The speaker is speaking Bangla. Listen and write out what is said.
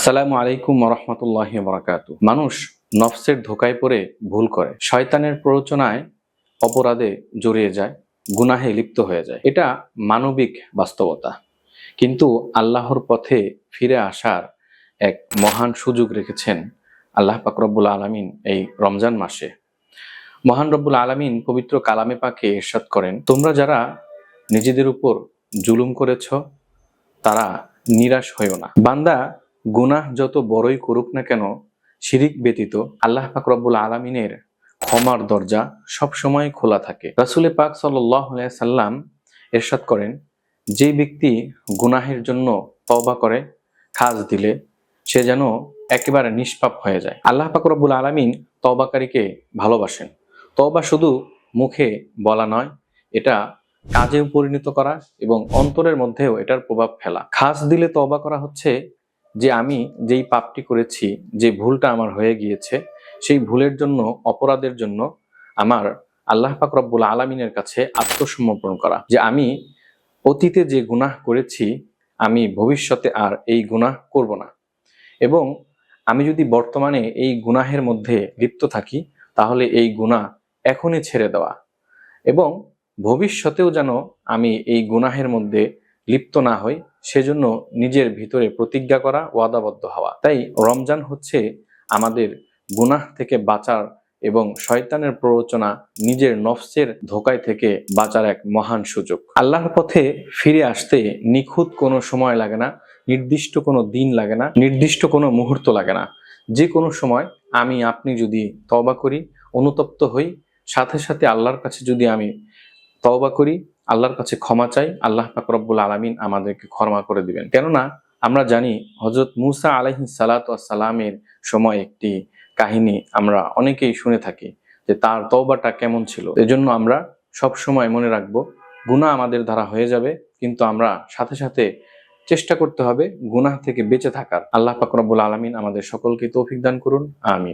আসসালামু আলাইকুম ওয়া রাহমাতুল্লাহি ওয়া বারাকাতুহু। মানুষ নফসের ধোঁকায় পড়ে ভুল করে, শয়তানের প্ররোচনায় অপরাধে জড়িয়ে যায়, গুনাহে লিপ্ত হয়ে যায়। এটা মানবিক বাস্তবতা। কিন্তু আল্লাহর পথে ফিরে আসার এক মহান সুযোগ রেখেছেন আল্লাহ পাক রব্বুল আলামিন এই রমজান মাসে। মহান রব্বুল আলামিন পবিত্র কালামে পাকে ইরশাদ করেন, তোমরা যারা নিজেদের উপর জুলুম করেছ তারা নিরাশ হইও না। বান্দা গুনাহ যত বড়ই করুক না কেন, শিরিক ব্যতীত আল্লাহ পাক রব্বুল আলামিনের ক্ষমার দরজা সব সময় খোলা থাকে। রাসূল পাক সাল্লাল্লাহু আলাইহি সাল্লাম ইরশাদ করেন, যে ব্যক্তি গুনাহের জন্য তওবা করে খাজ দিলে সে যেন একেবারে নিষ্পাপ হয়ে যায়। আল্লাহ পাক রব্বুল আলামিন তওবাকারীকে ভালোবাসেন। তওবা শুধু মুখে বলা নয়, এটা কাজেও পরিণত করা এবং অন্তরের মধ্যেও এটার প্রভাব ফেলা। খাস দিলে তওবা করা হচ্ছে যে আমি যেই পাপটি করেছি, যে ভুলটা আমার হয়ে গিয়েছে, সেই ভুলের জন্য, অপরাধের জন্য আমার আল্লাহ পাক রব্বুল আলামিনের কাছে আত্মসমর্পণ করা, যে আমি অতীতে যে গুনাহ করেছি আমি ভবিষ্যতে আর এই গুনাহ করব না, এবং আমি যদি বর্তমানে এই গুনাহের মধ্যে লিপ্ত থাকি তাহলে এই গুনাহ এখনই ছেড়ে দেওয়া, এবং ভবিষ্যতেও যেন আমি এই গুনাহের মধ্যে লিপ্ত না হই সেজন্য নিজের ভিতরে প্রতিজ্ঞা করা, ওয়াদাবদ্ধ হওয়া। তাই রমজান হচ্ছে আমাদের গুনাহ থেকে বাঁচার এবং শয়তানের প্ররোচনা, নিজের নফসের ধোঁকায় থেকে বাঁচার এক মহান সুযোগ। আল্লাহর পথে ফিরে আসতে নিখুঁত কোনো সময় লাগে না, নির্দিষ্ট কোনো দিন লাগে না, নির্দিষ্ট কোনো মুহূর্ত লাগে না। যে কোনো সময় আমি আপনি যদি তওবা করি, অনুতপ্ত হই, সাথে সাথে আল্লাহর কাছে যদি আমি তওবা করি, আল্লাহর কাছে ক্ষমা চাই, আল্লাহ পাক রব্বুল আলামিন আমাদেরকে ক্ষমা করে দিবেন। কেননা আমরা জানি হযরত মূসা আলাইহিস সালাতু ওয়াস সালামের সময় একটি কাহিনী আমরা অনেকেই শুনে থাকি যে তার তওবাটা কেমন ছিল। এজন্য আমরা সব সময় মনে রাখবো, গুনাহ আমাদের দ্বারা হয়ে যাবে, কিন্তু আমরা সাথে সাথে চেষ্টা করতে হবে গুনাহ থেকে বেঁচে থাকার। আল্লাহ পাক রব্বুল আলামিন আমাদের সকলকে তৌফিক দান করুন, আমিন।